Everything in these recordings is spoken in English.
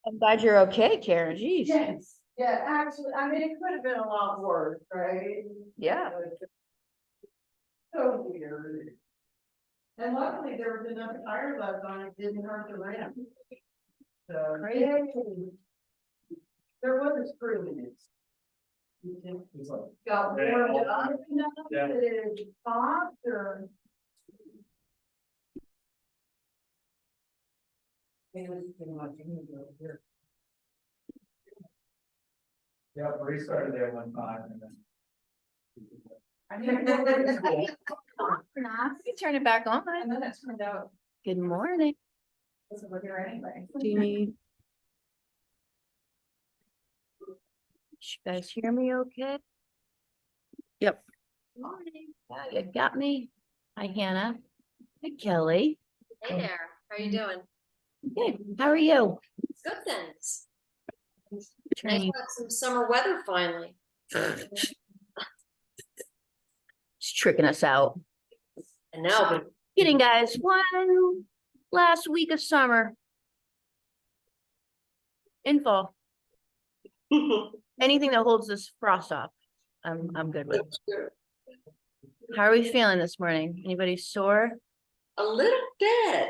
I'm glad you're okay, Karen. Jeez. Yes, yeah, actually, I mean, it could have been a lot worse, right? Yeah. So weird. And luckily there was enough tire left on it, didn't hurt the ramp. So. Great. There was a screw in it. It's like, Got Yeah. warmed up enough Yeah. that it popped or. It was too much. Here. yeah, we restarted there one time and then. I mean, You turn it back on. and then it turned out, Good morning. it wasn't working anyway. Do you need? You guys hear me okay? Yep. Morning. Yeah, you got me. Hi, Hannah. Hi, Kelly. Hey there, how you doing? Good. How are you? Good, thanks. Nice Turning. to have some summer weather finally. It's tricking us out. And now, but Kidding, guys. One last week of summer. In fall. Anything that holds this frost off, I'm good with. How are we feeling this morning? Anybody sore? a little bit,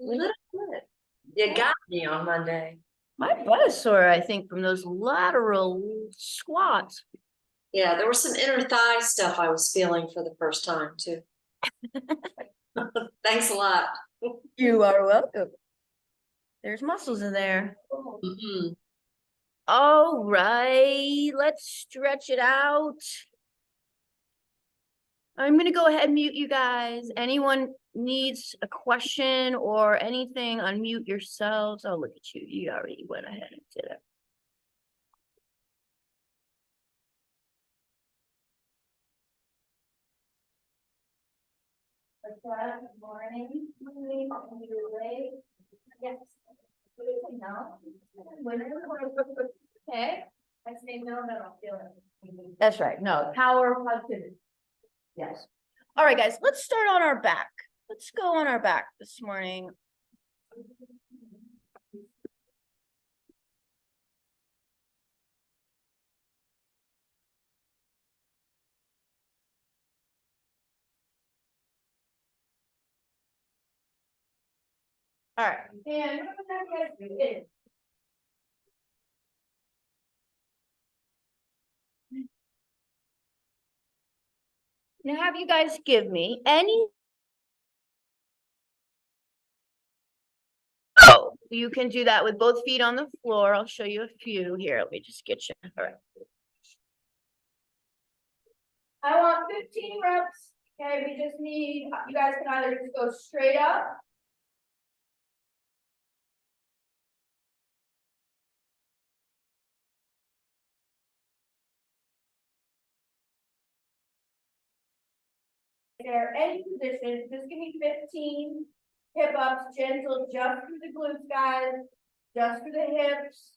a little bit. You got me on Monday. My butt is sore, I think, from those lateral squats. Yeah, there was some inner thigh stuff I was feeling for the first time too. Thanks a lot. You are welcome. There's muscles in there. Mhm. All right, let's stretch it out. I'm gonna go ahead and mute you guys. Anyone needs a question or anything, unmute yourselves. Oh, look at you. You already went ahead and did it. Good morning. Yes. No. Okay. I say no, I don't feel it. That's right. No, power positivity. Yes. All right, guys, let's start on our back. Let's go on our back this morning. All right. And what was that guys do? Now have you guys give me any. Oh, you can do that with both feet on the floor. I'll show you a few here. Let me just get you. All right. I want 15 reps. Okay, we just need, you guys can either just go straight up. There, any position, just give me 15 hip ups, gentle, just for the glutes, guys, just for the hips.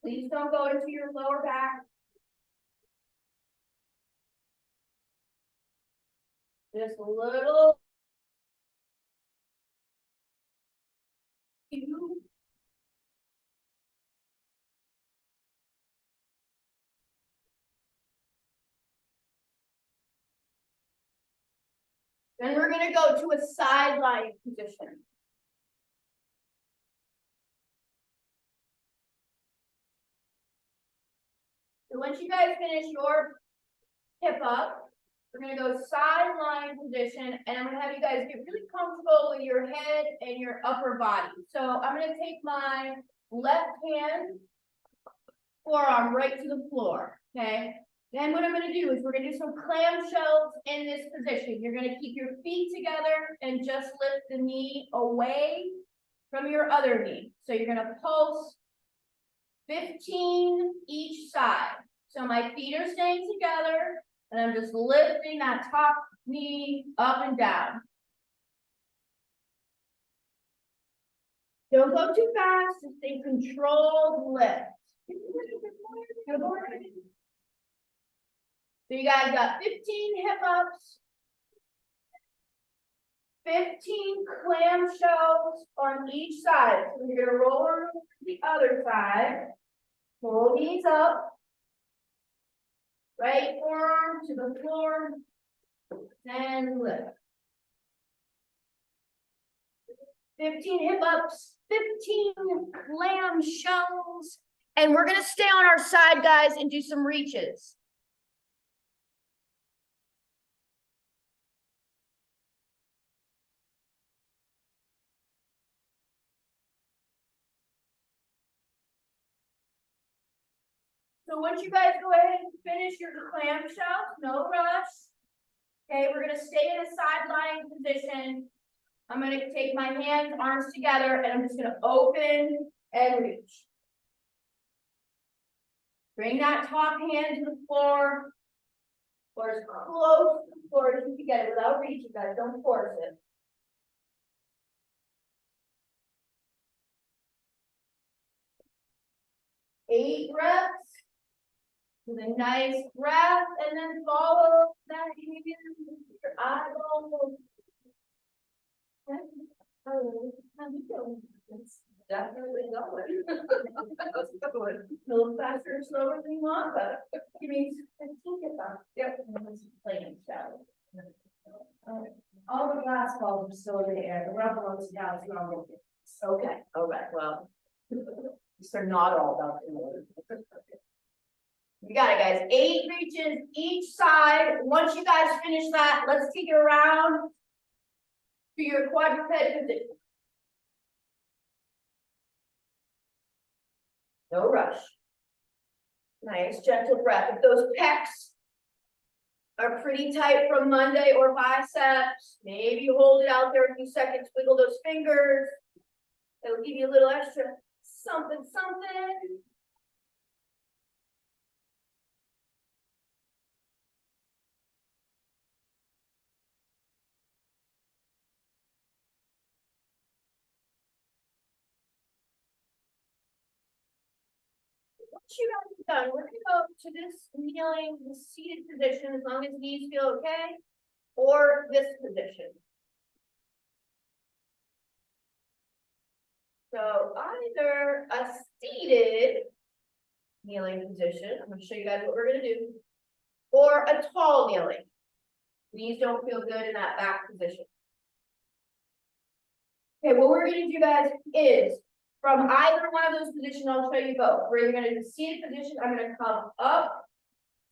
Please don't go into your lower back. Just a little. Then we're gonna go to a sideline position. So once you guys finish your hip up, we're gonna go sideline position, and I'm gonna have you guys get really comfortable with your head and your upper body. So I'm gonna take my left hand forearm right to the floor, okay? Then what I'm gonna do is we're gonna do some clamshells in this position. You're gonna keep your feet together and just lift the knee away from your other knee. So you're gonna pulse 15 each side. So my feet are staying together and I'm just lifting that top knee up and down. Don't go too fast, just a controlled lift. So you guys got 15 hip ups. 15 clamshells on each side. So you're gonna roll over to the other side. Pull these up. Right forearm to the floor. And lift. 15 hip ups, 15 clamshells. And we're gonna stay on our side, guys, and do some reaches. So once you guys go ahead and finish your clamshell, no rush. Okay, we're gonna stay in a side lying position. I'm gonna take my hands, arms together, and I'm just gonna open and reach. Bring that top hand to the floor. Or as close to the floor as you can get it without reaching, guys, don't force it. Eight reps. With a nice breath, and then follow that hand with your eyeball. It's definitely going. A little faster, slower than you want, but give me 15 get that. Yep. And this is playing style. All the glass balls are still in the air, the rubber ones down, it's not working. Okay, well. They're not all about the You got it, guys. 8 reaches each side. Once you guys finish that, let's take it around to your quadruped position. No rush. Nice, gentle breath. If those pecs are pretty tight from Monday or biceps, maybe hold it out there a few seconds, wiggle those fingers. It'll give you a little extra something. Once you guys are done, we're gonna go to this kneeling, seated position, as long as knees feel okay, or this position. So either a seated kneeling position, I'm gonna show you guys what we're gonna do, or a tall kneeling. Knees don't feel good in that back position. Okay, what we're gonna do, guys, is from either one of those positions, I'll show you both. We're either gonna do seated position, I'm gonna come up,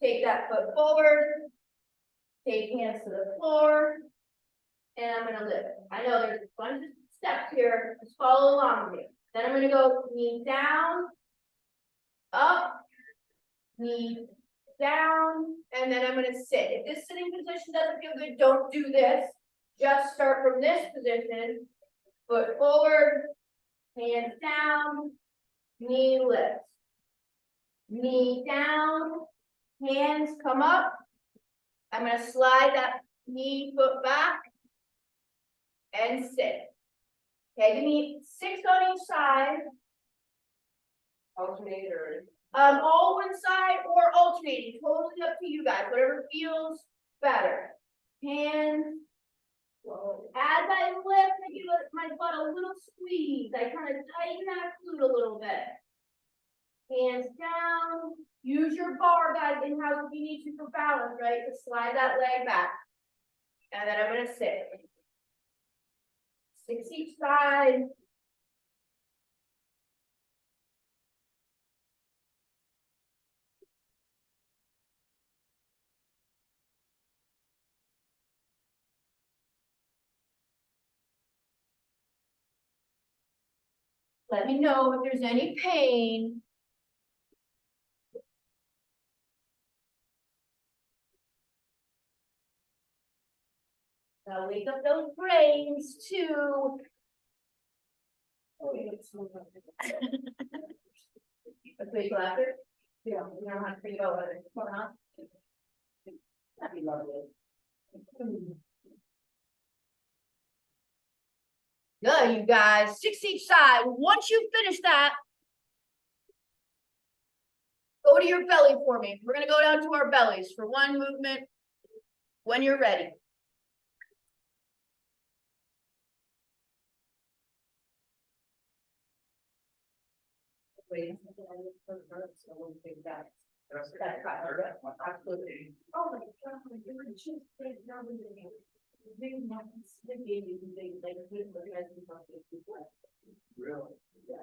take that foot forward, take hands to the floor, and I'm gonna lift. I know there's a bunch of steps here, just follow along with me. Then I'm gonna go knee down, up, knee down, and then I'm gonna sit. If this sitting position doesn't feel good, don't do this. Just start from this position, foot forward, hands down, knee lifts. Knee down, hands come up. I'm gonna slide that knee foot back and sit. Okay, give me 6 on each side. Alternator. All one side or alternating, totally up to you guys, whatever feels better. Hands. As I lift, I give my butt a little squeeze. I kind of tighten that glute a little bit. Hands down. Use your bar, guys, in-house if you need to for balance, right? To slide that leg back. And then I'm gonna sit. 6 each side. Let me know if there's any pain. Now wake up those brains too. That's what you after? Yeah, you don't have to think about whether it's or not. That'd be lovely. Good, you guys, 6 each side. Once you finish that, go to your belly for me. We're gonna go down to our bellies for one movement when you're ready. That's Absolutely. Oh my God, you were just big numbers in here. Big numbers, big babies, and big, like, big organizations on Facebook. really. Okay,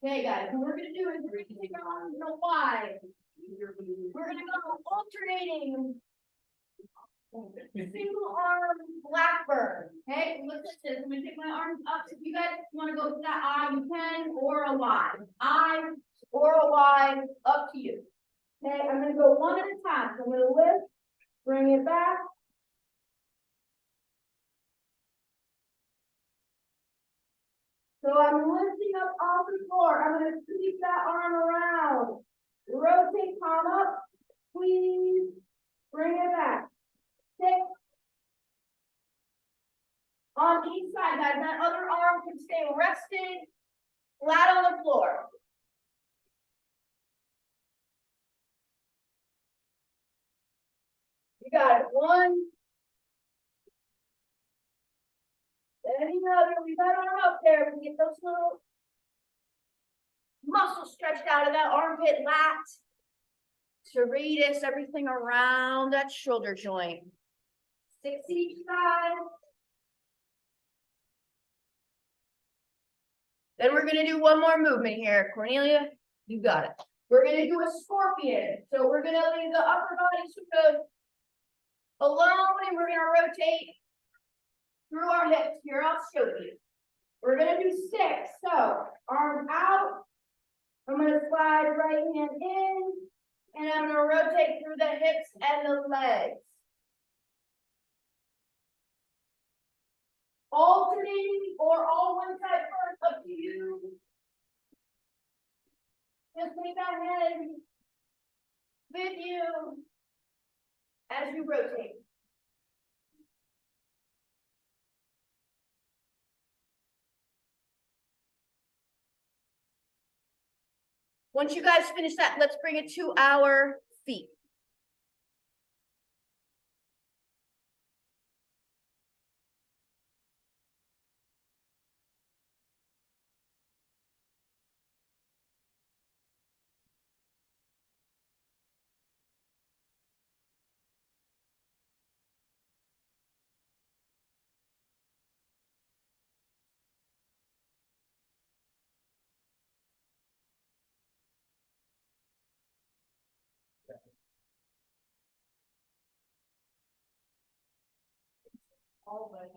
Okay, guys, what we're gonna do is we're gonna take our arms in a wide. We're gonna go alternating. Single arm Blackbird, okay, look at this, I'm gonna take my arms up, if you guys wanna go to that I, you can, or a Y. I, or a Y, up to you. Okay, I'm gonna go one at a time, so I'm gonna lift, bring it back. So I'm lifting up off the floor, I'm gonna sweep that arm around. Rotate palm up, squeeze, bring it back. 6. On each side, guys, that other arm can stay rested, flat on the floor. You got it, 1. Then another, leave that arm up there, we can get those little muscles stretched out of that armpit, lat, serratus, everything around that shoulder joint. 6 each side. Then we're gonna do one more movement here. Cornelia, you got it. We're gonna do a scorpion. So we're gonna leave the upper body sort of alone and we're gonna rotate through our hips. Here, I'll show you. We're gonna do 6. So arms out. I'm gonna slide right hand in and I'm gonna rotate through the hips and the legs. Alternating or all one side first, up to you. Just take that head with you as you rotate. Once you guys finish that, let's bring it to our feet.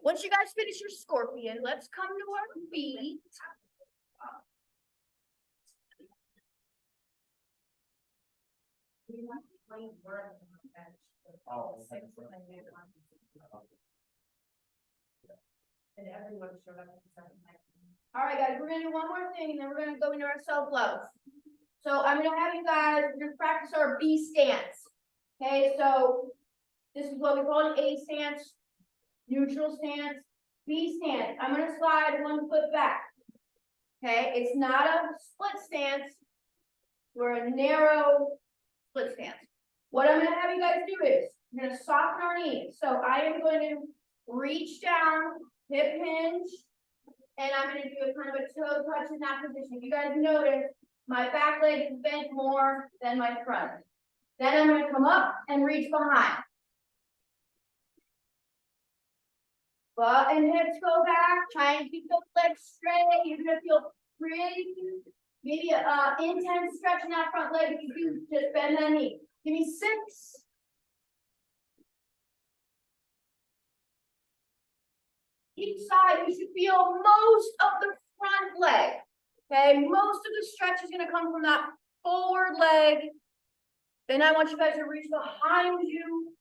Once you guys finish your scorpion, let's come to our feet. And everyone showed up at the same time. All right, guys, we're gonna do one more thing and then we're gonna go into our self-love. So I'm gonna have you guys just practice our B stance. Okay, so this is what we call an A stance, neutral stance, B stance. I'm gonna slide 1 foot back. Okay, it's not a split stance. We're a narrow split stance. What I'm gonna have you guys do is, we're gonna soften our knees. So I am going to reach down, hip hinge, and I'm gonna do a kind of a toe touch in that position. If you guys notice, my back leg is bent more than my front. Then I'm gonna come up and reach behind. Butt and hips go back, try and keep those legs straight. You're gonna feel pretty, maybe intense stretch in that front leg. If you do, just bend that knee. Give me 6. Each side, you should feel most of the front leg. Okay, most of the stretch is gonna come from that forward leg. Then I want you guys to reach behind you.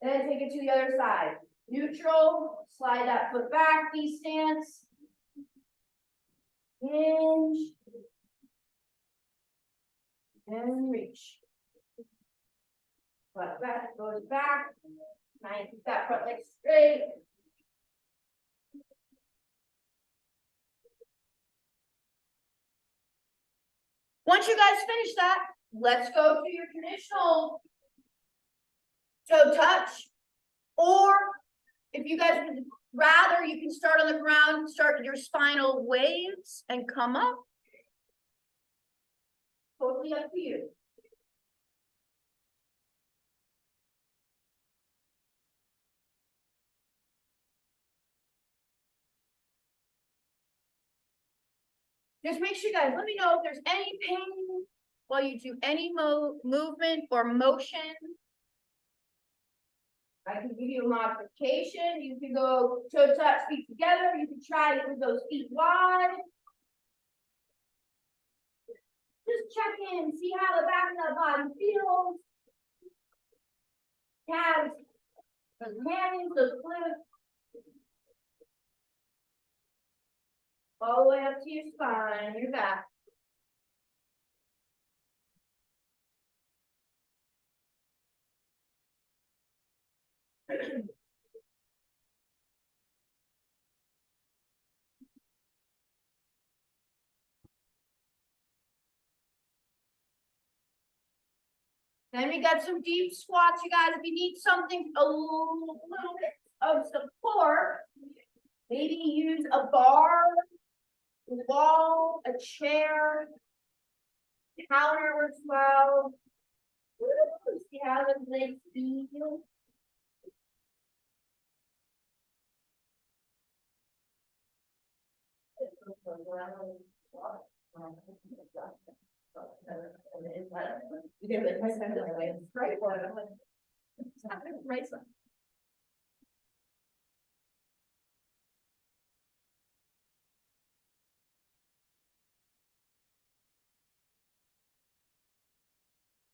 And then take it to the other side. Neutral, slide that foot back, V stance. Hinge. And reach. Butt back, goes back. Try and keep that front leg straight. Once you guys finish that, let's go to your traditional toe touch. Or if you guys would rather, you can start on the ground, start your spinal waves and come up. Totally up to you. Just make sure, guys, let me know if there's any pain while you do any movement or motion. I can give you a modification. You can go toe touch, feet together. You can try it with those feet wide. Just check in, see how the back of the body feels. Calves, the hammies, the glutes. All the way up to your spine, your back. Then we got some deep squats, you guys. If you need something a little bit of support, maybe use a bar, wall, a chair, counter works well. Woo, see how the legs feel?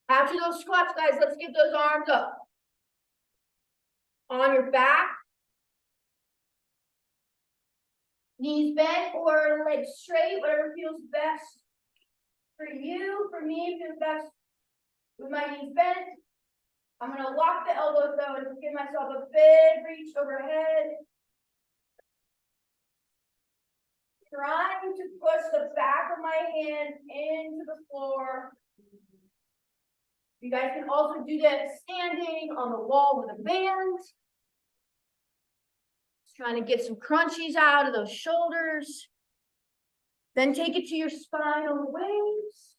After those squats, guys, let's get those arms up. On your back. Knees bent or legs straight, whatever feels best for you. For me, it feels best with my knees bent. I'm gonna lock the elbows though and give myself a big reach overhead. Trying to push the back of my hand into the floor. You guys can also do that standing on the wall with a band. Just trying to get some crunchies out of those shoulders. Then take it to your spinal waves.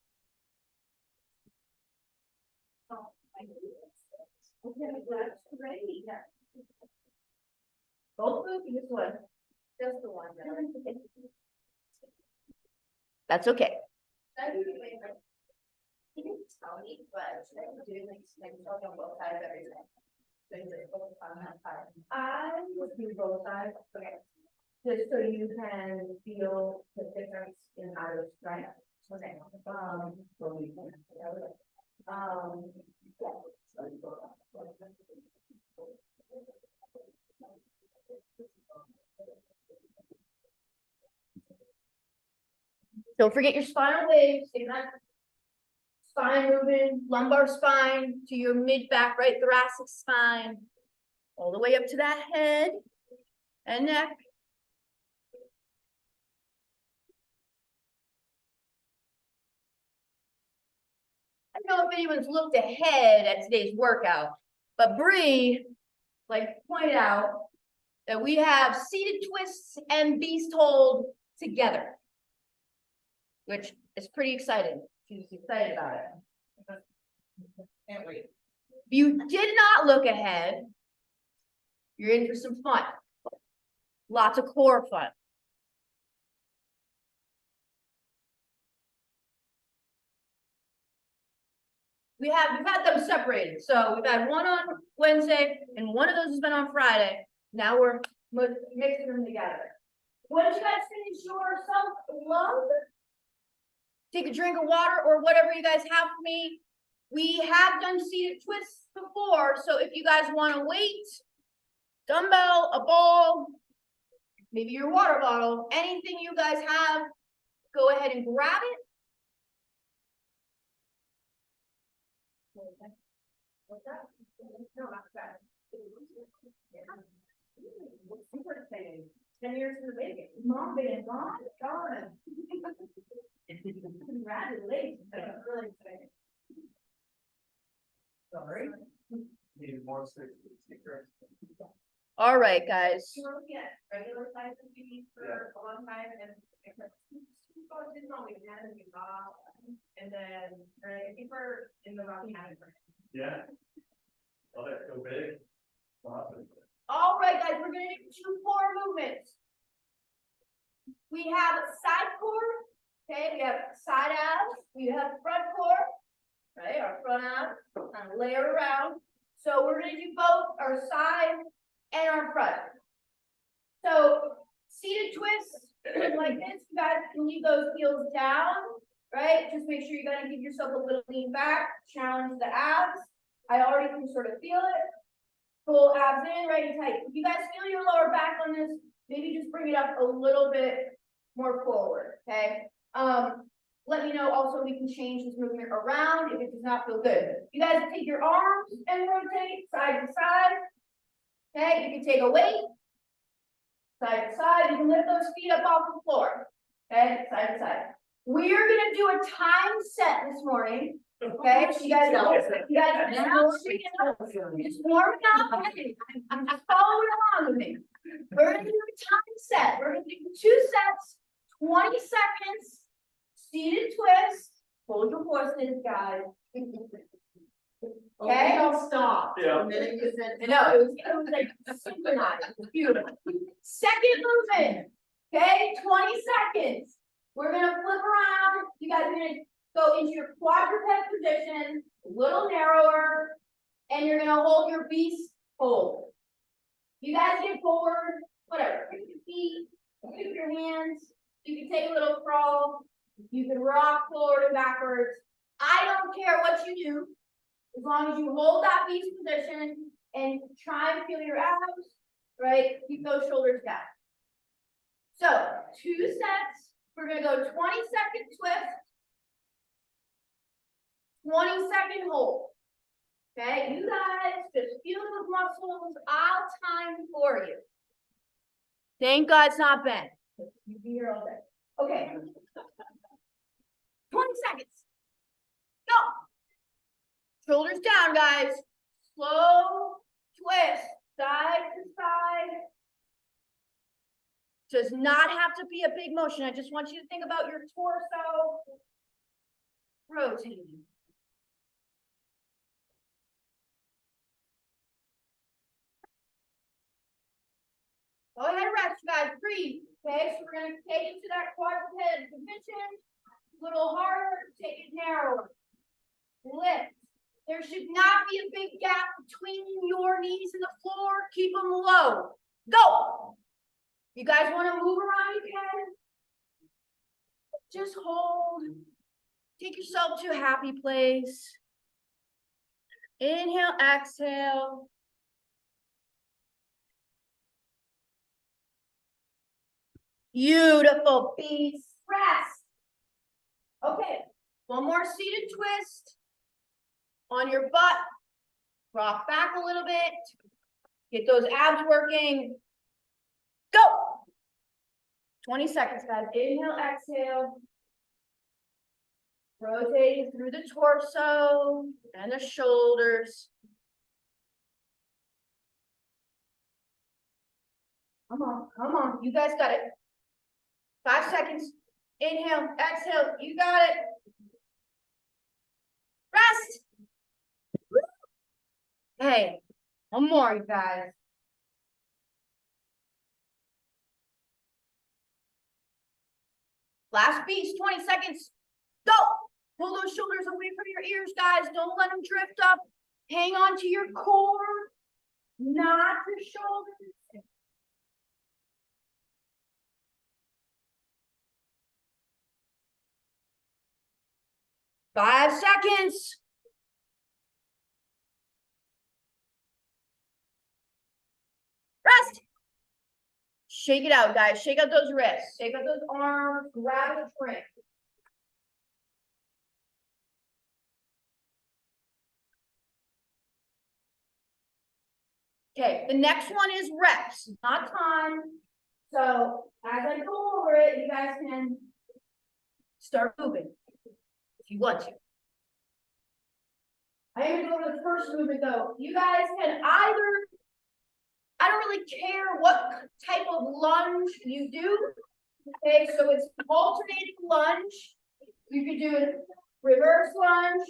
Oh, my goodness. Okay, that's great. Both move, just one. Just the one. That's okay. He didn't tell me, but I do like on both sides every day. So he's like, both on that side. I would do both sides, okay. Just so you can feel the difference in either strength. Okay. So we can, Don't forget your spinal waves. Spine moving, lumbar spine to your mid back, right thoracic spine, all the way up to that head and neck. I don't know if anyone's looked ahead at today's workout, but Bree, pointed out that we have seated twists and beast hold together, which is pretty exciting. She's excited about it. Can't wait. If you did not look ahead, you're in for some fun. Lots of core fun. We've had them separated. So we've had one on Wednesday and one of those has been on Friday. Now we're mixing them together. Once you guys finish your self-love, take a drink of water or whatever you guys have for me. We have done seated twists before, so if you guys want a weight, dumbbell, a ball, maybe your water bottle, anything you guys have, go ahead and grab it. What's that? No, not that. 10 years in the making. Mom being gone, gone. Congratulations. That's really exciting. Sorry. Need more sticks. All right, guys. We're looking at regular size of fees for a long time and. Didn't always have any off, and then, I think we're in the wrong category. Yeah. Oh, that's so big. Awesome. All right, guys, we're gonna do 2 core movements. We have side core, okay, we have side abs, we have front core, right, our front abs, kind of layer around. So we're gonna do both our side and our front. So seated twists, like this, you guys can leave those heels down, right? Just make sure you gotta give yourself a little lean back, challenge the abs. I already can sort of feel it. Pull abs in, right and tight. If you guys feel your lower back on this, maybe just bring it up a little bit more forward, okay? Let me know also, we can change this movement around if it does not feel good. You guys take your arms and rotate side to side. Okay, you can take a weight. Side to side, you can lift those feet up off the floor. Okay, side to side. We're gonna do a time set this morning. Okay, so you guys just warming up. I'm just following along with me. We're gonna do a time set. We're gonna do 2 sets, 20 seconds, seated twist. Hold your horses, guys. Okay. We don't stop. Yeah. And then you said. No, it was like synchronized. It was beautiful. Second movement. Okay, 20 seconds. We're gonna flip around. You guys are gonna go into your quadruped position, a little narrower, and you're gonna hold your beast hold. You guys get forward, whatever. Pick your feet, pick your hands. You can take a little crawl. You can rock forward and backwards. I don't care what you do, as long as you hold that beast position and try and feel your abs, right? Keep those shoulders down. So 2 sets. We're gonna go 20-second twist. 20-second hold. Okay, you guys just feel those muscles. I'll time for you. Thank God it's not Ben. You'd be here all day. Okay. 20 seconds. Go. Shoulders down, guys. Slow twist, side to side. Does not have to be a big motion. I just want you to think about your torso rotating. Go ahead and rest, you guys. Breathe. Okay, so we're gonna take it to that quadruped position. A little harder. Take it narrower. Lift. There should not be a big gap between your knees and the floor. Keep them low. Go. You guys want to move around, you can. Just hold. Take yourself to a happy place. Inhale, exhale. Beautiful. Beast. Rest. Okay. One more seated twist. On your butt. Rock back a little bit. Get those abs working. Go. 20 seconds, guys. Inhale, exhale. Rotating through the torso and the shoulders. Come on, come on. You guys got it. 5 seconds. Inhale, exhale. You got it. Rest. Hey, one more, you guys. Last beast, 20 seconds. Go. Pull those shoulders away from your ears, guys. Don't let them drift up. Hang on to your core, not your shoulders. Five seconds. Rest. Shake it out, guys. Shake out those wrists. Shake out those arms. Grab a drink. Okay, the next one is reps, not time. So as I go over it, you guys can start moving if you want to. I am gonna go to the first movement though. You guys can either, I don't really care what type of lunge you do. Okay, so it's alternating lunge. You could do a reverse lunge.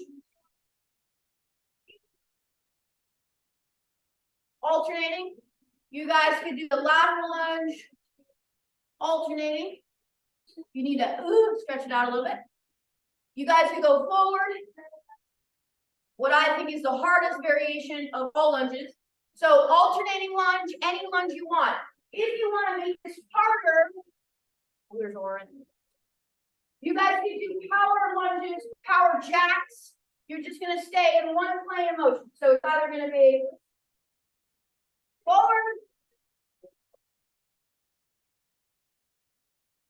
Alternating. You guys could do the lateral lunge. Alternating. You need to stretch it out a little bit. You guys could go forward. What I think is the hardest variation of all lunges. So alternating lunge, any lunge you want. If you want to make this harder, where's Oren? You guys can do power lunges, power jacks. You're just gonna stay in one plane of motion. So it's either gonna be forward,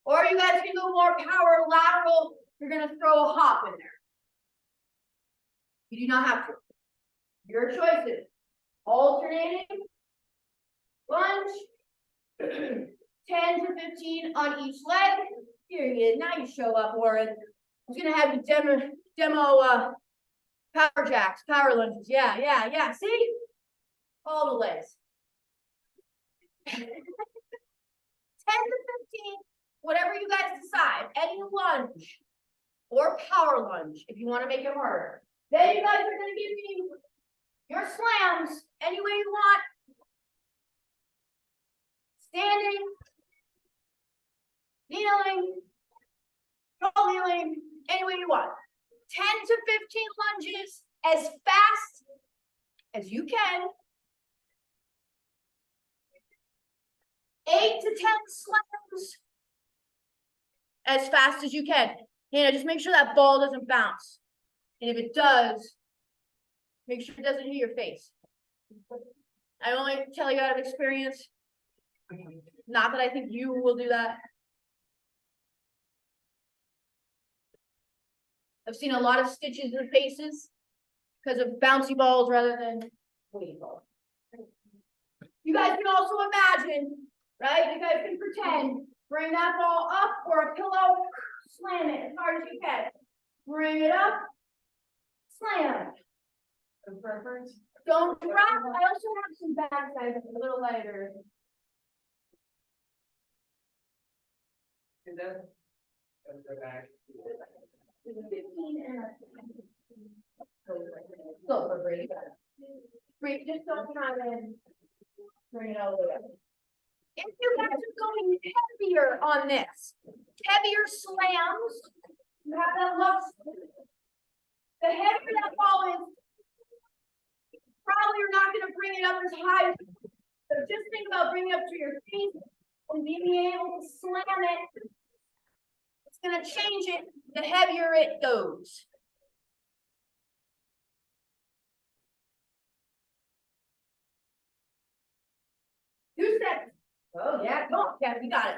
or you guys can go more power lateral. You're gonna throw a hop in there. You do not have to. Your choices. Alternating lunge, 10 to 15 on each leg. Here you is. Now you show up, Warren. I was gonna have you demo power jacks, power lunges. Yeah. See? All the legs. 10 to 15, whatever you guys decide. Any lunge or power lunge if you want to make it harder. Then you guys are gonna give me your slams any way you want. Standing, kneeling, tall kneeling, any way you want. 10 to 15 lunges as fast as you can. 8 to 10 slams as fast as you can. Hannah, just make sure that ball doesn't bounce. And if it does, make sure it doesn't hit your face. I only tell you out of experience. Not that I think you will do that. I've seen a lot of stitches in faces because of bouncy balls rather than weighty balls. You guys can also imagine, right? You guys can pretend, bring that ball up or a pillow, slam it as hard as you can. Bring it up, slam. Don't drop. I also have some bags that are a little lighter. And then, go back. 15 and go for break. Break, just don't try to bring it all the way up. If you guys are going heavier on this, heavier slams, you have that love. The heavier that ball is, probably you're not going to bring it up as high. So just think about bringing it up to your feet and being able to slam it. It's going to change it the heavier it goes. Two seconds. Oh yeah, come on, Kat, we got it.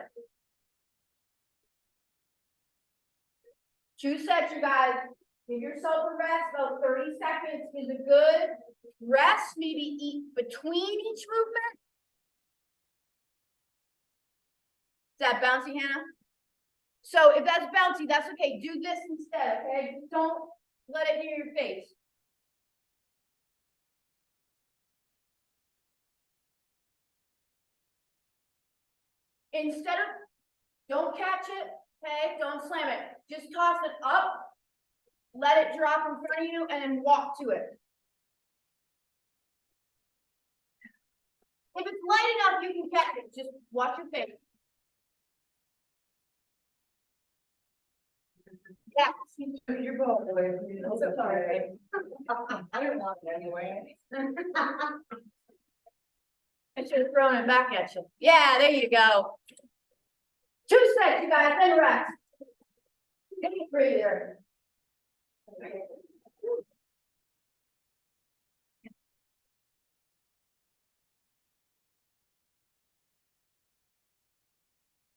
2 sets, you guys. Give yourself a rest. About 30 seconds is a good rest. Maybe eat between each movement. Is that bouncy, Hannah? So if that's bouncy, that's okay. Do this instead, okay? Don't let it near your face. Instead of, don't catch it, okay? Don't slam it. Just toss it up. Let it drop in front of you and then walk to it. If it's light enough, you can catch it. Just watch your face. Yeah, you're both away from you. I'm so sorry. I don't want it anyway. I should have thrown it back at you. Yeah, there you go. 2 sets, you guys, then rest. Take a breather.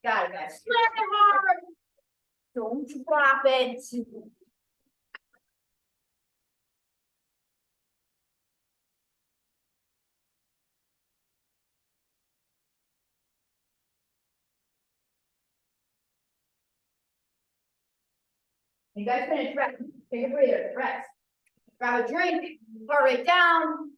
Got it, guys. Slam it hard. Don't drop it. You guys finish rest. Take a breather. Rest. grab a drink, heart rate down.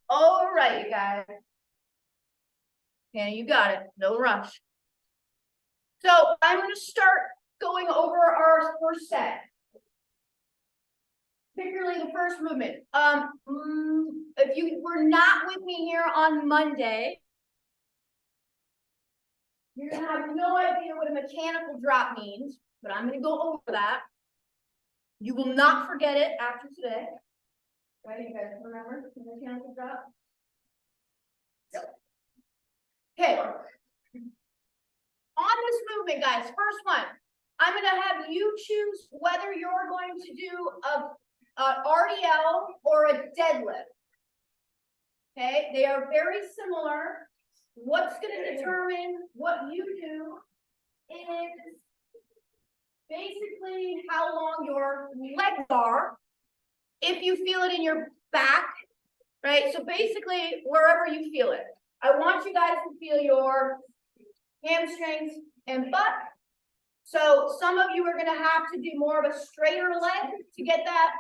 All right, you guys. Yeah, you got it. No rush. So I'm gonna start going over our first set. Particularly the first movement. If you were not with me here on Monday, you're gonna have no idea what a mechanical drop means, but I'm gonna go over that. You will not forget it after today. Right, you guys remember the mechanical drop? Okay. On this movement, guys, first one, I'm gonna have you choose whether you're going to do a RDL or a deadlift. Okay, they are very similar. What's gonna determine what you do is basically how long your legs are, if you feel it in your back, right? So basically, wherever you feel it. I want you guys to feel your hamstrings and butt. So some of you are gonna have to do more of a straighter leg to get that.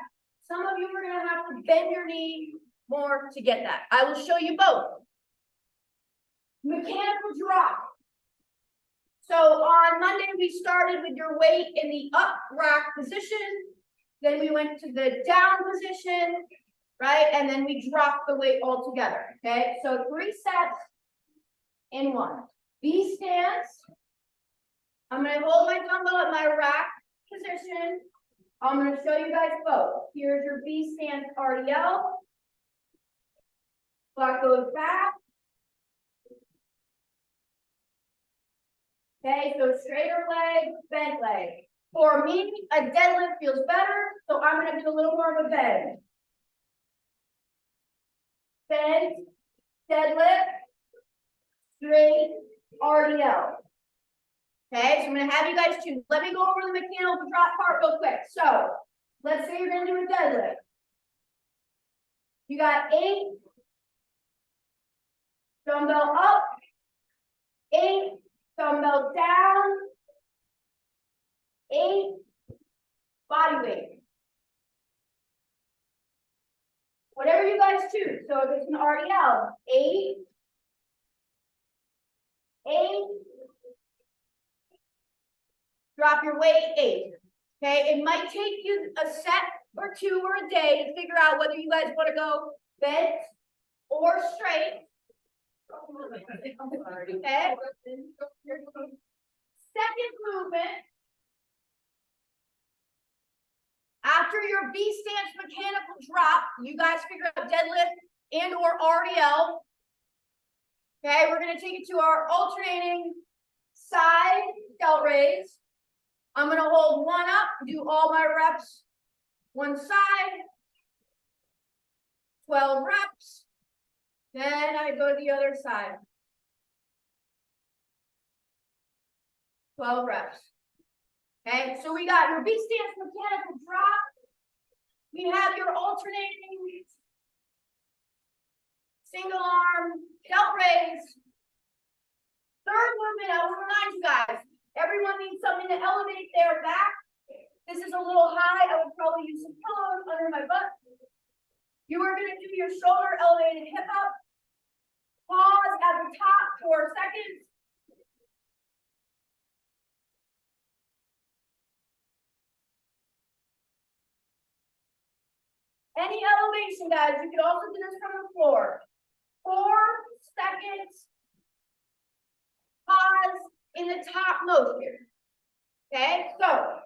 Some of you are gonna have to bend your knee more to get that. I will show you both. Mechanical drop. So on Monday, we started with your weight in the up rack position. Then we went to the down position, right? And then we dropped the weight all together, okay? So 3 sets in 1. V stance. I'm gonna hold my dumbbell at my rack position. I'm gonna show you guys both. Here's your V stance RDL. Butt goes back. Okay, so straighter leg, bent leg. For me, a deadlift feels better, so I'm gonna do a little more of a bend. Bend, deadlift, straight, RDL. Okay, so I'm gonna have you guys choose. Let me go over the mechanical drop part real quick. So, let's say you're gonna do a deadlift. You got 8, dumbbell up, 8, dumbbell down, 8, body weight. Whatever you guys choose. So if it's an RDL, 8, 8, drop your weight, 8. Okay, it might take you a set or 2 or a day to figure out whether you guys want to go bent or straight. Okay. Second movement. After your V stance mechanical drop, you guys figure out deadlift and or RDL. Okay, we're gonna take it to our alternating side delt raise. I'm gonna hold 1 up, do all my reps, 1 side, 12 reps. Then I go to the other side. 12 reps. Okay, so we got your V stance mechanical drop. We have your alternating single arm delt raise. Third movement, I will remind you guys, everyone needs something to elevate their back. This is a little high. I would probably use some pillows under my butt. You are going to do your shoulder elevated hip up. Pause at the top 4 seconds. Any elevation, guys. You can also do this from the floor. 4 seconds. Pause in the top motion. Okay, so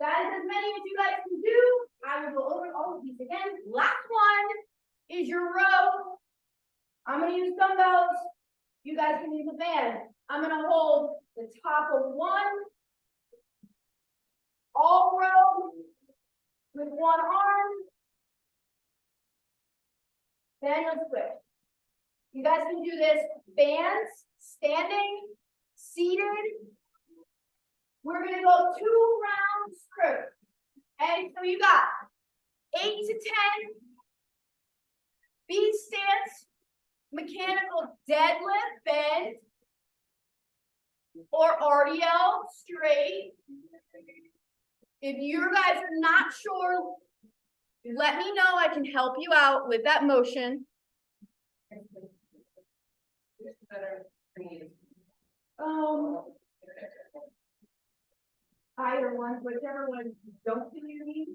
that is as many as you guys can do. I will go over all of these again. Last one is your row. I'm going to use dumbbells. You guys can use a band. I'm going to hold the top of 1. All row with 1 arm. Then let's switch. You guys can do this bands, standing, seated. We're gonna go 2 rounds through. Okay, so you got 8 to 10 B stance, mechanical deadlift bend, or RDL straight. If you guys are not sure, let me know. I can help you out with that motion. Better for you. Either one, whichever one you don't feel your knee,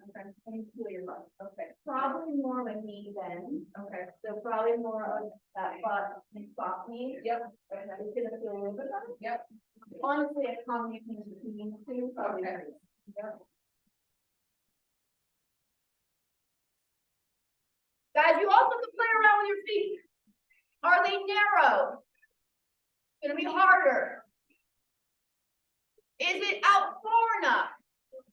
and feel your butt. Okay, Probably more of a knee bend, okay, so probably more of that butt and soft knee. yep, It's gonna feel a little bit better. yep, Honestly, a combination between the two. probably Okay. better. yep. Guys, you also have to play around with your feet. Are they narrow? Gonna be harder. Is it out far enough?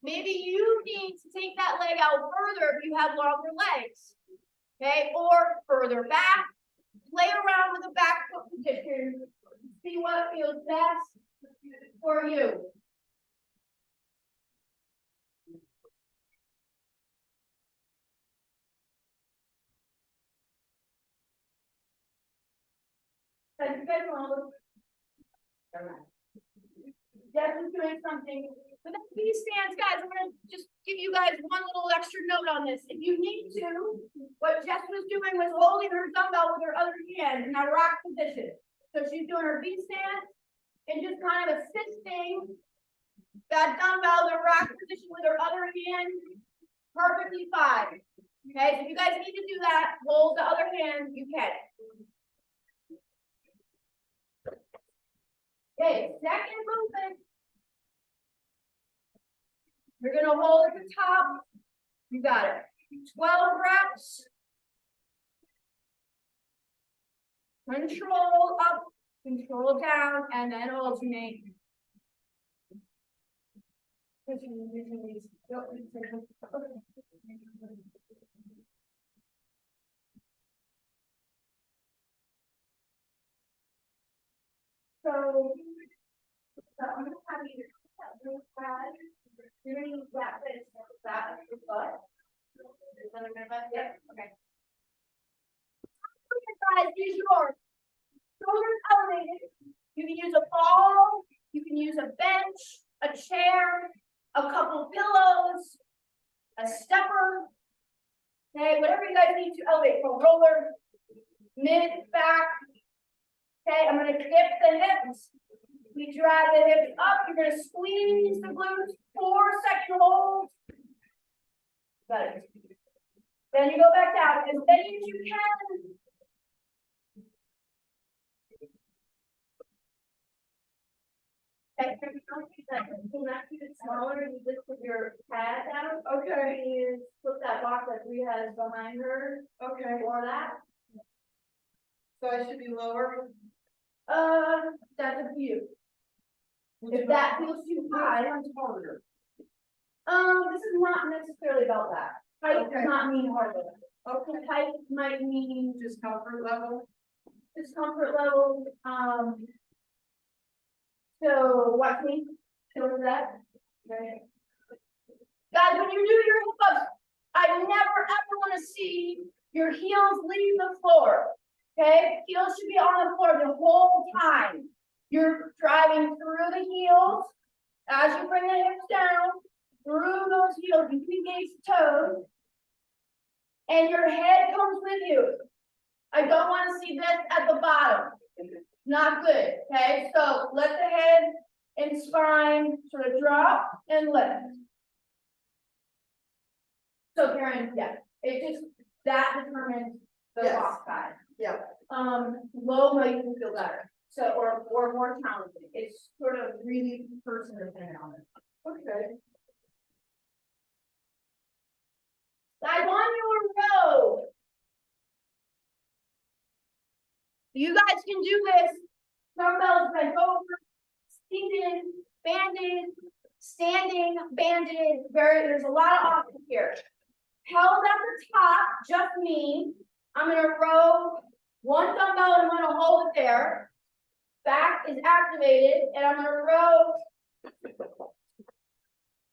Maybe you need to take that leg out further if you have longer legs. Okay, or further back. Play around with the back foot position. See what feels best for you. So you guys want to look. Definitely doing something. But the B stance, guys, I'm gonna just give you guys one little extra note on this. If you need to, what Jess was doing was holding her dumbbell with her other hand in a rock position. So she's doing her B stance and just kind of assisting that dumbbell in a rock position with her other hand. Perfectly fine. Okay, so if you guys need to do that, hold the other hand, you can. Okay, second movement. You're gonna hold at the top. You got it. 12 reps. Control up, control down, and then alternate. So I'm gonna have you move that. You're gonna use that finish that as your butt. Is that a good bet? Yep, okay. Guys, use your shoulders elevated. You can use a ball, you can use a bench, a chair, a couple pillows, a stepper. Okay, whatever you guys need to elevate, from roller, mid, back. Okay, I'm gonna dip the hips. We drag the hips up. You're gonna squeeze the glutes. 4-second hold. Got it. Then you go back down as many as you can. Okay, so now keep it smaller. You just put your pad down. Okay. And put that box that Rhea has behind her. Okay, Or that. so I should be lower? That's up to you. If that feels too high. harder. This is not necessarily about that. Height Okay. does not mean harder. Okay, Height might mean just comfort level? discomfort level, so watch me, show that. Right. Guys, when you do your hip ups, I never ever wanna see your heels leave the floor, okay? Heels should be on the floor the whole time. You're driving through the heels, as you bring the hips down, through those heels, you engage the toes. And your head comes with you. I don't wanna see this at the bottom. Not good, okay? So let the head and spine sort of drop and lift. So Karen, yeah, it just, that determines the Yes. walk size. Yeah. Low might even feel better, so, or more challenging. It's sort of really person dependent on it. Okay. Guys, on your row. You guys can do this. Dumbbells bent over, seated, banded, standing, banded. There's a lot of options here. Held at the top, just me. I'm gonna row One dumbbell, I'm gonna hold it there. Back is activated, and I'm gonna row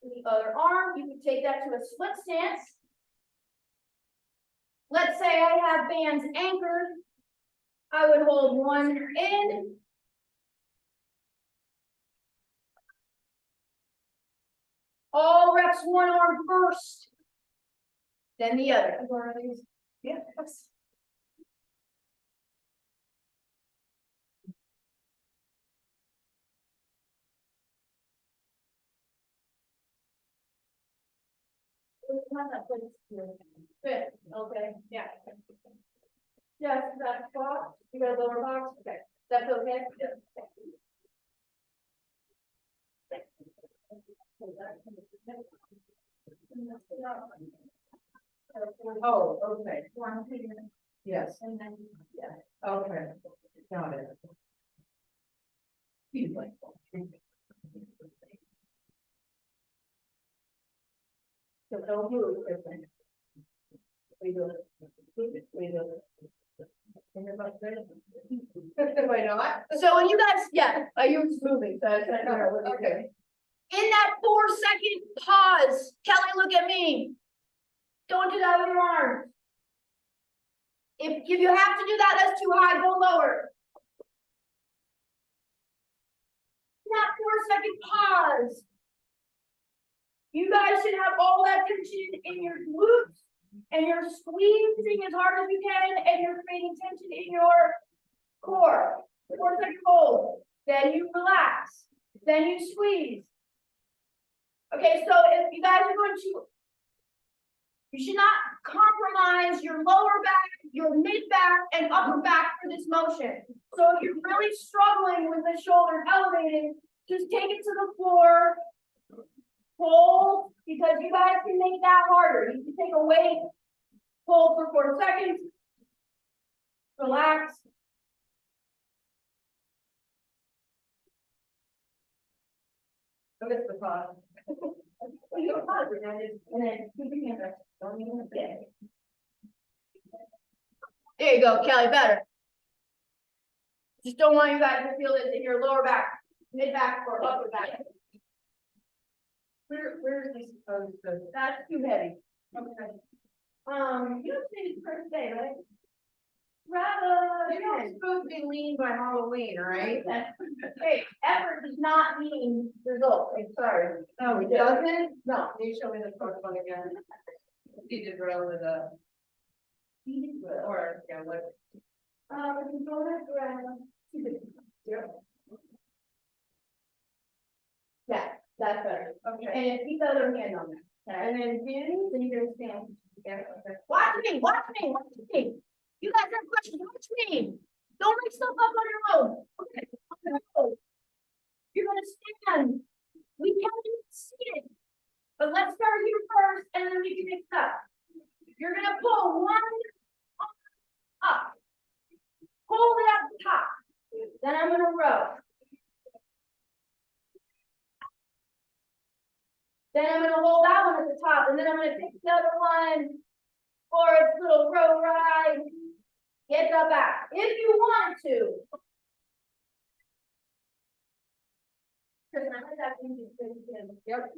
the other arm. You can take that to a split stance. Let's say I have bands anchored. I would hold one in. All reps, one arm first, then the other. Yeah. Good, okay, yeah. Just that spot, you got a lower box, okay, that's okay? Oh, okay, yes, And then, yeah. okay, got it. So don't move, Kristen. We do it. We do it. Why not? So when you guys, yeah, you were just moving, so I was trying to figure out what you're doing. Okay. In that 4-second pause, Kelly, look at me. Don't do that with your arms. If you have to do that, that's too high, go lower. In that 4-second pause. You guys should have all that tension in your glutes, and you're squeezing as hard as you can, and you're creating tension in your core. 4-second hold, then you relax, then you squeeze. Okay, so if you guys are going to, you should not compromise your lower back, your mid back, and upper back for this motion. So if you're really struggling with the shoulder elevated, just take it to the floor, hold, because you guys can make that harder. You can take a weight, hold for 4 seconds, relax. Look at the pause. You can pause it, and then keep your hands up. Don't even get. There you go, Kelly, better. Just don't want you guys to feel this in your lower back, mid back, or upper back. Where is he supposed to? That's too heavy. Okay. You don't say it's first day, right? Rather. You know, it's supposed to be lean by Halloween, right? Hey, effort does not mean result, I'm sorry. No, it doesn't? No. Can you show me the first one again? Seated row with a, or, yeah, what? Component around. Yeah, that's better. Okay. And keep the other hand on that. And then do, then you're gonna stand. Yeah, okay. Watch me, watch me, watch me. You guys have questions, watch me. Don't make stuff up on your own. Okay. You're gonna stand. We can't even see it. But let's start here first and then we can mix it up. You're gonna pull one arm up. Hold it at the top. Then I'm gonna row. Then I'm gonna hold that one at the top, and then I'm gonna take the other one for its little row ride. Get the back, if you want to. Because none of that can be good. Yep.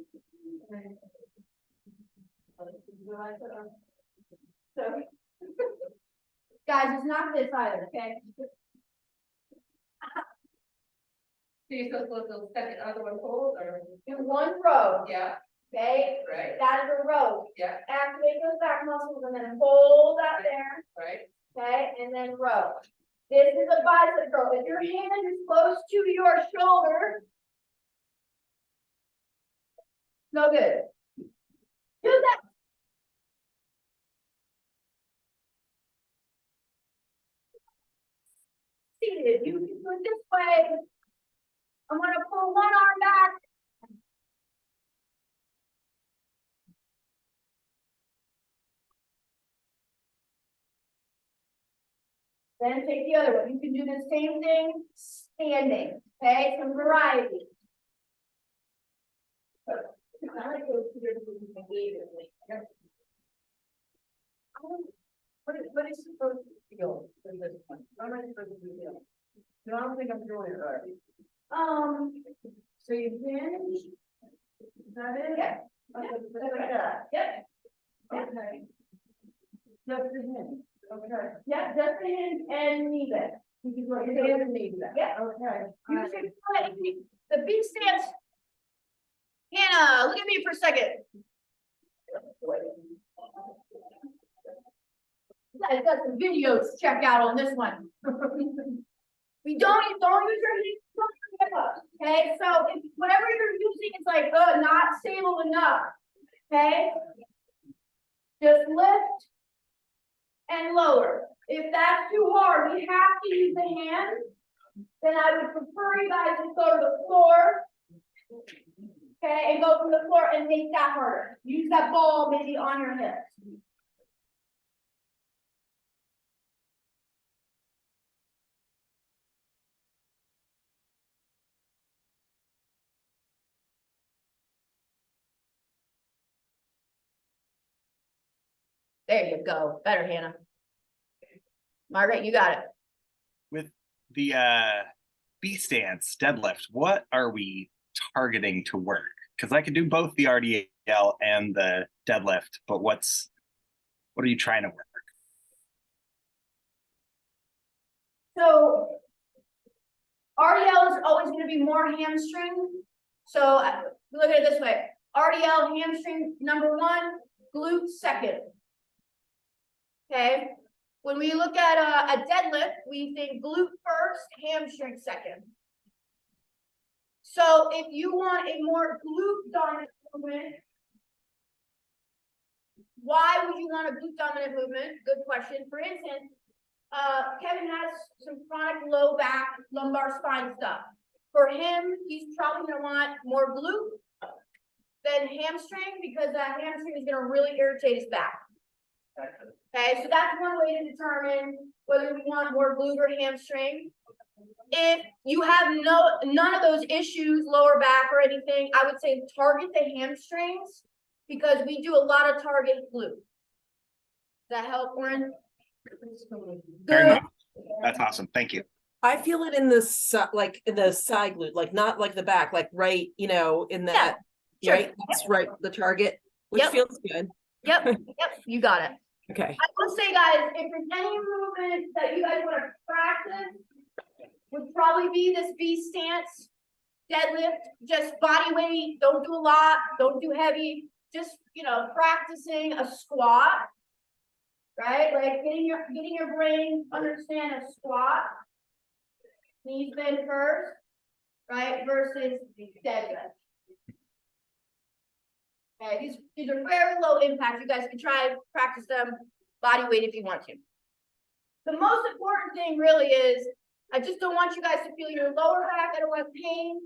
So, guys, it's not this either, okay? So you're supposed to second other one hold, or? Do one row, Yeah, okay? right, That is a row. yeah, Activate those back muscles and then hold that there. right. Okay, and then row. This is a bicep curl. If your hand is close to your shoulder, no good. Do that. Seated, you can do it this way. I'm gonna pull one arm back. Then take the other one. You can do the same thing standing, okay? Some variety. I like those two different behaviors. What is supposed to feel in this one? doing it right. So you hinge. Is that it? Yeah. Okay, just like that. Yep. Okay. Just the hinge. Okay. Yep, just the hinge and knee bend. You can put your hand in these. Yeah. Okay. You should put the B stance. Hannah, look at me for a second. I've got some videos to check out on this one. We don't use your hip, okay? So if whatever you're using is like, not stable enough, okay? Just lift and lower. If that's too hard, we have to use the hand. Then I would prefer you guys to go to the floor. Okay, and go from the floor and make that harder. Use that ball maybe on your hips. There you go. Better, Hannah. Margaret, you got it. With the B stance deadlift, what are we targeting to work? Because I can do both the RDL and the deadlift, but what are you trying to work? So RDL is always going to be more hamstring. So look at it this way. RDL hamstring number one, glute second. Okay. When we look at a deadlift, we think glute first, hamstring second. So if you want a more glute dominant movement, why would you want a glute dominant movement? Good question. For instance, Kevin has some chronic low back, lumbar spine stuff. For him, he's probably gonna want more glute than hamstring because that hamstring is gonna really irritate his back. Okay, so that's one way to determine whether we want more glute or hamstring. If you have none of those issues, lower back or anything, I would say target the hamstrings because we do a lot of target glute. Does that help, Lauren? Very Good. much. That's awesome. Thank you. I feel it in the like in the side glute, like not like the back, like right, in that, sure. right? That's right, the target, which Yep. feels good. Yep, you got it. Okay. I will say, guys, if there's any movement that you guys want to practice, would probably be this B stance, deadlift, just body weight, don't do a lot, don't do heavy, just, practicing a squat, right? Like getting your brain understand a squat, knees bend first, right? Versus deadlift. Okay, these are very low impact. You guys can try practice them body weight if you want to. The most important thing really is I just don't want you guys to feel your lower back. I don't want pain.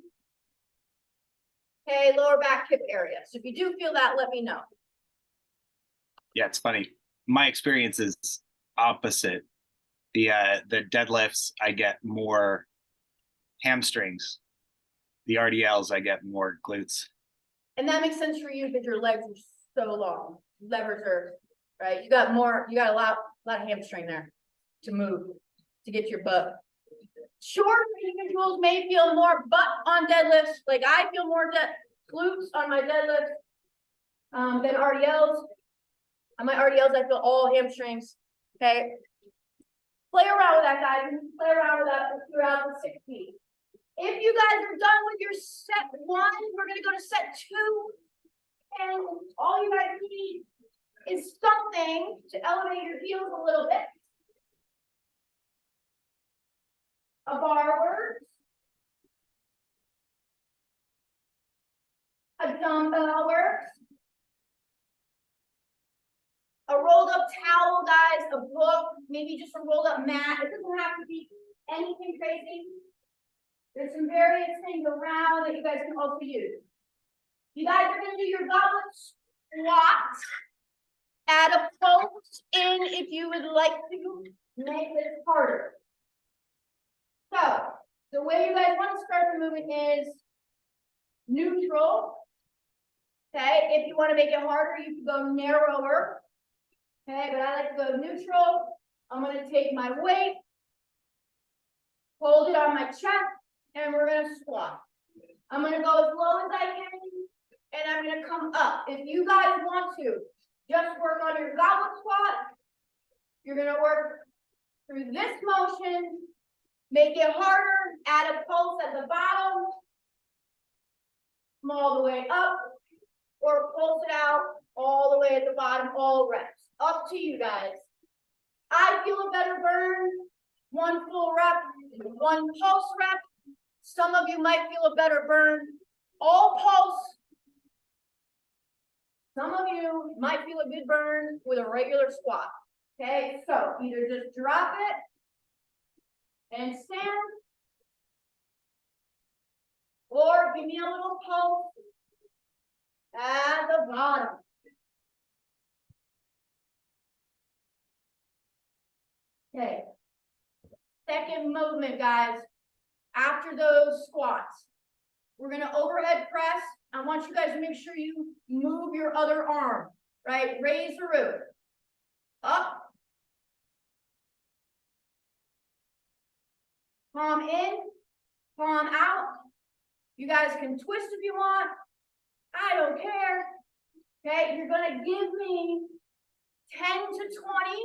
Okay, lower back hip area. So if you do feel that, let me know. Yeah, it's funny. My experience is opposite. The deadlifts, I get more hamstrings. The RDLs, I get more glutes. And that makes sense for you because your legs are so long. Levers are, right? You got a lot of hamstring there to move, to get your butt. Short individuals may feel more butt on deadlifts. Like I feel more glutes on my deadlifts than RDLs. On my RDLs, I feel all hamstrings. Okay. Play around with that, guys. Play around with that throughout the 6 weeks. If you guys are done with your set 1, we're gonna go to set 2. And all you guys need is something to elevate your heels a little bit. A bar works. A dumbbell works. A rolled up towel, guys, a book, maybe just a rolled up mat. It doesn't have to be anything crazy. There's some various things around that you guys can also use. You guys are gonna do your goblet squat. Add a pulse in if you would like to make this harder. So the way you guys want to start the movement is neutral. Okay, if you want to make it harder, you can go narrower. Okay, but I like to go neutral. I'm going to take my weight, hold it on my chest, and we're gonna squat. I'm gonna go as low as I can, and I'm gonna come up. If you guys want to, just work on your goblet squat. You're gonna work through this motion, make it harder, add a pulse at the bottom, come all the way up, or pulse it out all the way at the bottom, all reps. Up to you guys. I feel a better burn, one full rep, one pulse rep. Some of you might feel a better burn, all pulse. Some of you might feel a good burn with a regular squat. Okay, so either just drop it and stand, or give me a little pulse at the bottom. Okay. Second movement, guys. After those squats, we're gonna overhead press. I want you guys to make sure you move your other arm, right? Raise the roof. Up. Palm in, palm out. You guys can twist if you want. I don't care. Okay, you're gonna give me 10 to 20.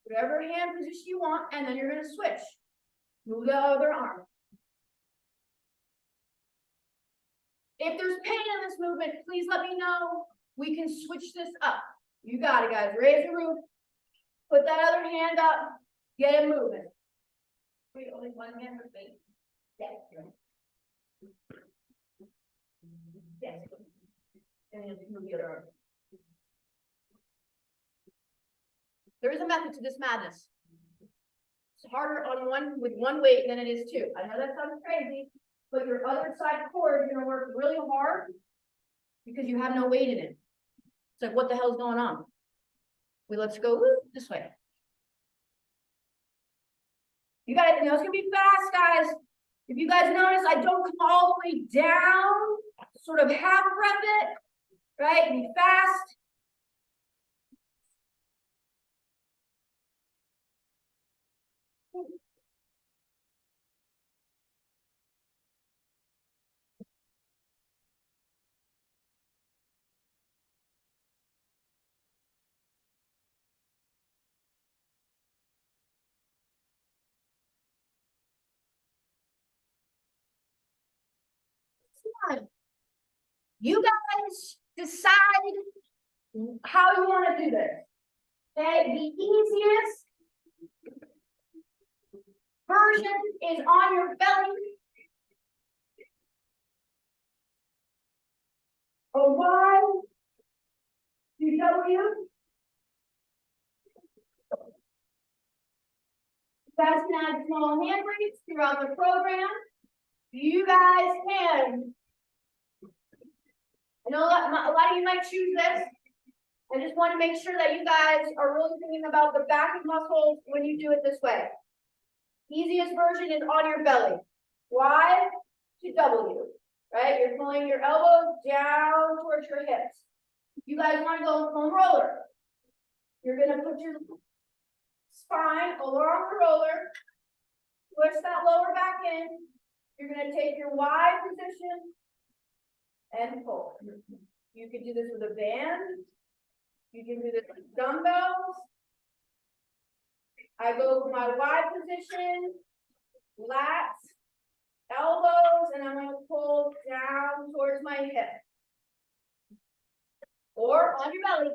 Whatever hand position you want, and then you're gonna switch. Move the other arm. If there's pain in this movement, please let me know. We can switch this up. You got it, guys. Raise the roof. Put that other hand up. Get it moving. Wait, only one hand for me. Yes. Yes. And then move the other arm. There is a method to this madness. It's harder on one with one weight than it is two. I know that sounds crazy, but your other side core is gonna work really hard because you have no weight in it. It's like, what the hell's going on? Let's go this way. You guys, I know it's gonna be fast, guys. If you guys notice, I don't come all the way down, sort of half rep it, right? Be fast. You guys decide how you want to do this. Okay, the easiest version is on your belly. A Y to W. You guys can add small hand breaks throughout the program. You guys can. I know a lot of you might choose this. I just want to make sure that you guys are really thinking about the back of muscles when you do it this way. Easiest version is on your belly. Y to W, right? You're pulling your elbows down towards your hips. You guys want to go foam roller. You're going to put your spine along the roller, push that lower back in. You're going to take your Y position and pull. You can do this with a band. You can do this with dumbbells. I go with my Y position, lats, elbows, and I'm going to pull down towards my hip. Or on your belly.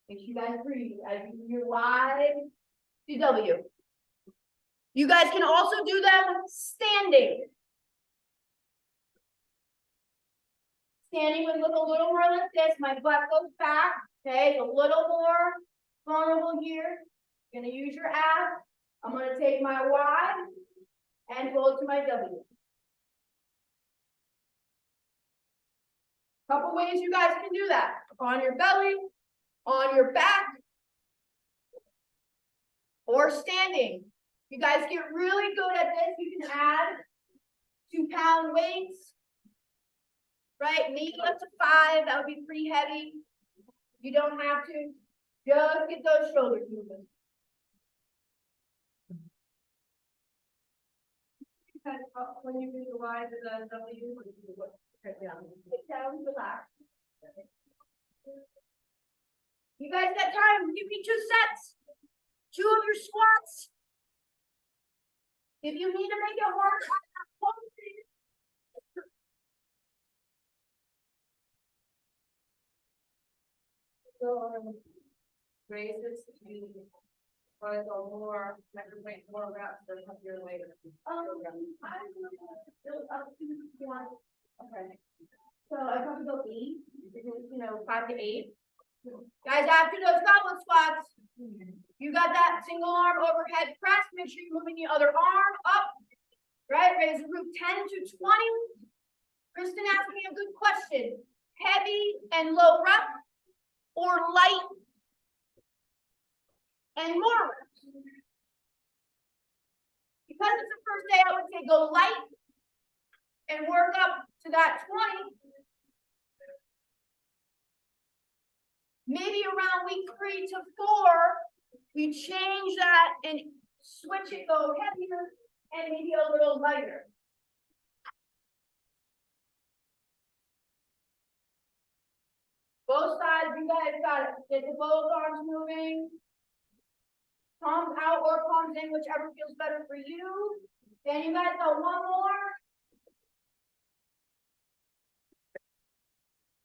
Make sure you guys breathe as you do your Y to W. You guys can also do them standing. Standing would look a little more like this. My butt goes back. Okay, it's a little more vulnerable here. You're gonna use your abs. I'm gonna take my Y and go to my W. Couple ways you guys can do that. On your belly, on your back. or standing. You guys get really good at this, you can add 2-pound weights. Right, maybe up to 5, that would be pretty heavy. You don't have to, just get those shoulders moving. Because when you visualize the W, Sit down, relax. You guys got time, give me 2 sets. 2 of your squats. If you need to make it work, raises, you want to go more, like more reps than heavier later. I will up to 1. Okay. So I probably go 8, 5 to 8. Guys, after those goblet squats, you got that single arm overhead press. Make sure you're moving the other arm up. Right? Raise the root 10 to 20. Kristen asked me a good question. Heavy and low rep or light and more reps? Because it's the first day, I would say go light and work up to that 20. Maybe around week 3 to 4, we change that and switch it, go heavier and maybe a little lighter. Both sides, you guys got it. Get the both arms moving. Palms out or palms in, whichever feels better for you. Then you guys got 1 more.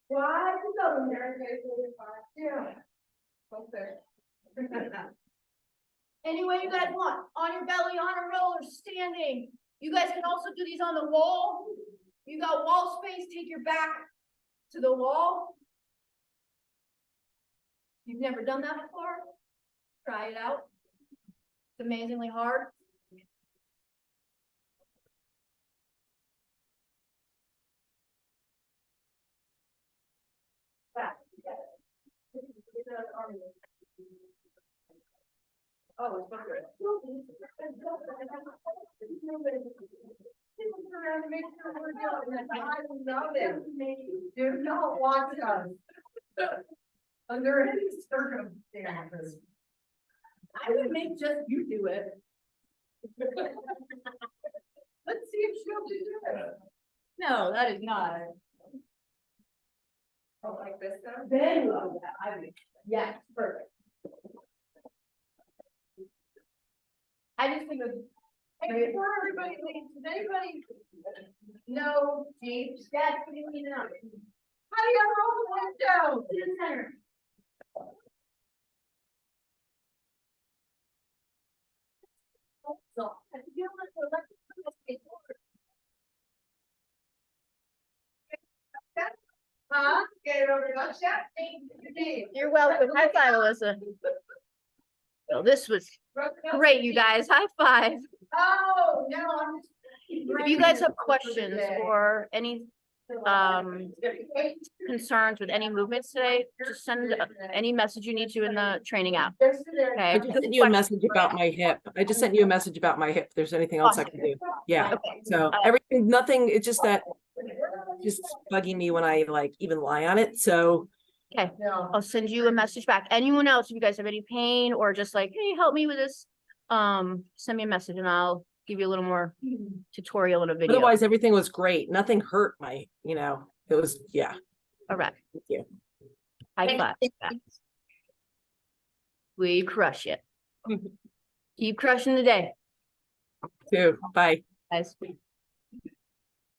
Why you going there? Yeah. Okay. Any way you guys want, on your belly, on a roll, or standing. You guys can also do these on the wall. You got wall space, take your back to the wall. You've never done that before? Try it out. It's amazingly hard. Back, yes. Oh, it's not good. Around to make sure we're doing it. I know them. Do not watch us. Under any circumstances. I would make just you do it. Let's see if she'll do that. No, that is not. Oh, like this though? Then you love that, I mean, yes, perfect. I just think of. Hey, before everybody leaves, does anybody know James? That's what you need to know. How do you roll the window? To the center. So, I feel like the electric. Huh? Get it over to us, yeah? Thank you. You're welcome. High five, Alyssa. Well, this was great, you guys. High five. Oh, no, I'm just. If you guys have questions or any concerns with any movements today, just send any message you need to in the training app. I Okay. just sent you a message about my hip. I just sent you a message about my hip. If there's anything else I can do. Yeah. Okay. So everything, nothing, it's just that just bugging me when I like even lie on it. So Okay. I'll send you a message back. Anyone else, if you guys have any pain or just like, hey, help me with this, send me a message and I'll give you a little more tutorial in a video. otherwise everything was great. Nothing hurt my, it was, yeah. All right. Thank you. High five. We crush it. Keep crushing the day, Too. Bye. guys.